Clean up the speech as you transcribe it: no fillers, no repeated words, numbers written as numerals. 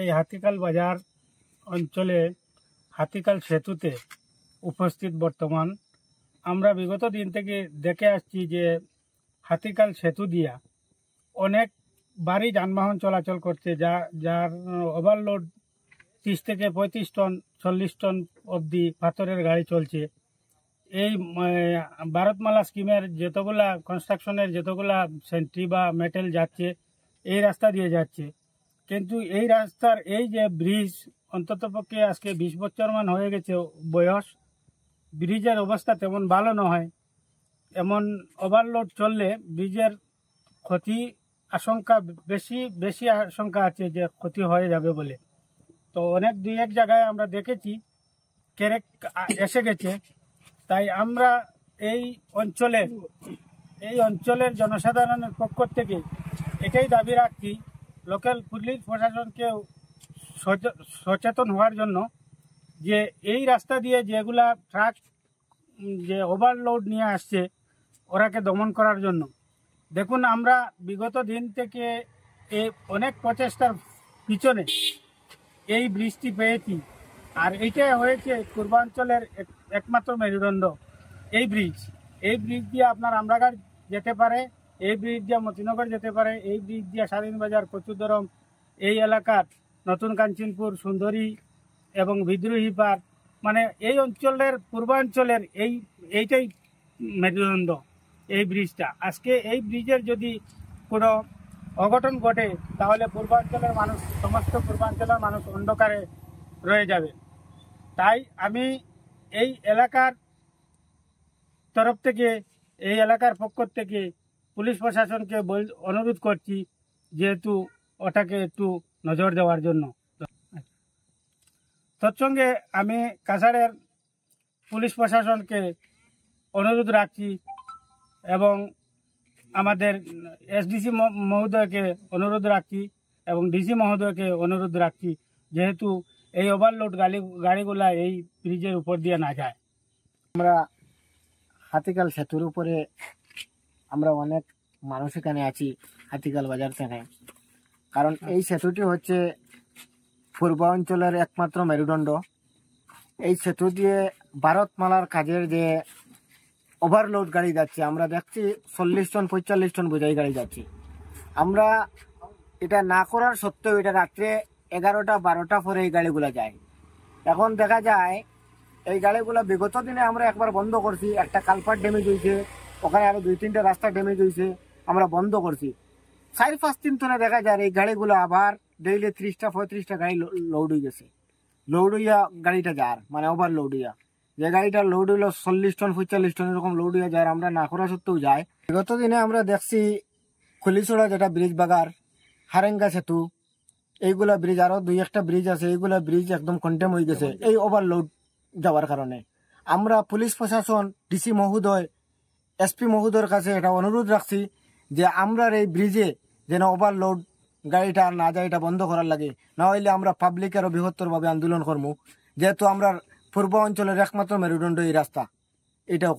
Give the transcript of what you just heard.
এই হাতিকাল বাজার অঞ্চলে হাতিকাল সেতুতে উপস্থিত বর্তমান আমরা বিগত দিন থেকে দেখে আসছি যে হাতিকাল সেতু দিয়া অনেক ভারী যানবাহন চলাচল করছে যার ওভারলোড 30 থেকে 35 টন 40 টন অবধি পাথরের গাড়ি চলছে। এই ভারতমালা স্কিমের যতগুলা কনস্ট্রাকশনের যতগুলা সেন্ট্রি বা মেটেল যাচ্ছে এই রাস্তা দিয়ে যাচ্ছে, কিন্তু এই রাস্তার এই যে ব্রিজ অন্ততপক্ষে আজকে 20 বছর মান হয়ে গেছে বয়স, ব্রিজের অবস্থা তেমন ভালো নয়। এমন ওভারলোড চললে ব্রিজের ক্ষতি আশঙ্কা বেশি আশঙ্কা আছে যে ক্ষতি হয়ে যাবে বলে। তো অনেক দুই এক জায়গায় আমরা দেখেছি ক্যারেক এসে গেছে। তাই আমরা এই অঞ্চলের জনসাধারণের পক্ষ থেকে এটাই দাবি রাখছি লোকাল পুলিশ প্রশাসনকেও সচেতন হওয়ার জন্য যে এই রাস্তা দিয়ে যেগুলা ট্রাক যে ওভারলোড নিয়ে আসছে ওরাকে দমন করার জন্য। দেখুন, আমরা বিগত দিন থেকে অনেক প্রচেষ্টার পিছনে এই ব্রিজটি পেয়েছি, আর এইটাই হয়েছে পূর্বাঞ্চলের একমাত্র মেরুদণ্ড। এই ব্রিজ দিয়ে আপনার আমরাঘাট যেতে পারে, এই ব্রিজ দিয়ে মতিনগর যেতে পারে, এই ব্রিজ দিয়ে স্বাধীনবাজার, কচুদরম, এই এলাকার নতুন কাঞ্চনপুর, সুন্দরী এবং বিদ্রোহী পার্ক, মানে এই অঞ্চলের পূর্বাঞ্চলের এইটাই মেরুদণ্ড এই ব্রিজটা। আজকে এই ব্রিজের যদি কোনো অঘটন ঘটে তাহলে পূর্বাঞ্চলের মানুষ, সমস্ত পূর্বাঞ্চলের মানুষ অন্ধকারে রয়ে যাবে। তাই আমি এই এলাকার তরফ থেকে, এই এলাকার পক্ষ থেকে পুলিশ প্রশাসনকে অনুরোধ করছি যেহেতু ওটাকে একটু নজর দেওয়ার জন্য। তৎসঙ্গে আমি কাছাড়ের পুলিশ প্রশাসনকে অনুরোধ রাখছি এবং আমাদের এসডিসি মহোদয়কে অনুরোধ রাখছি এবং ডিসি মহোদয়কে অনুরোধ রাখছি যেহেতু এই ওভারলোড গাড়িগুলা এই ব্রিজের উপর দিয়ে না যায়। আমরা হাতিকাল সেতুর উপরে আমরা অনেক মানুষ এখানে আছি হাতিকাল বাজার থেকে, কারণ এই সেতুটি হচ্ছে পূর্বাঞ্চলের একমাত্র মেরুদণ্ড। এই সেতু দিয়ে ভারতমালার কাজের যে ওভারলোড গাড়ি যাচ্ছে, আমরা দেখছি 40 টন 45 টন বোঝাই গাড়ি যাচ্ছে। আমরা এটা না করার সত্ত্বেও এটা রাত্রে 11টা 12টা পরে এই গাড়িগুলো যায়। এখন দেখা যায় এই গাড়িগুলো বিগত দিনে আমরা একবার বন্ধ করছি, একটা কালপাট ড্যামেজ হয়েছে, ওখানে আরো 2-3টা রাস্তা ড্যামেজ হয়েছে, আমরা বন্ধ করছি। 4-5 দিন ধরে দেখা যায় এই গাড়িগুলো আবার ডেইলি 30টা 35টা গাড়ি লোড হয়ে গেছে। লোড হইয়া গাড়িটা যার মানে ওভারলোড হইয়া, যে গাড়িটা লোড হইলো 40 টন 45 টন এরকম লোড হইয়া যায়, আমরা না করা সত্ত্বেও যায়। বিগত দিনে আমরা দেখছি খলিছড়া যেটা ব্রিজ বাগার, হারেঙ্গা সেতু, এইগুলা ব্রিজ, আরো 2-1টা ব্রিজ আছে, এইগুলা ব্রিজ একদম কন্টেম হয়ে গেছে এই ওভারলোড যাওয়ার কারণে। আমরা পুলিশ প্রশাসন, ডিসি মহোদয়, এসপি মহোদয়ের কাছে এটা অনুরোধ রাখছি যে আমরা এই ব্রিজে যেন ওভারলোড গাড়িটা না যায়, এটা বন্ধ করার লাগে, না হইলে আমরা পাবলিকেরও বৃহত্তরভাবে আন্দোলন করবো, যেহেতু আমরা পূর্ব অঞ্চলের একমাত্র মেরুদণ্ড এই রাস্তা, এটাও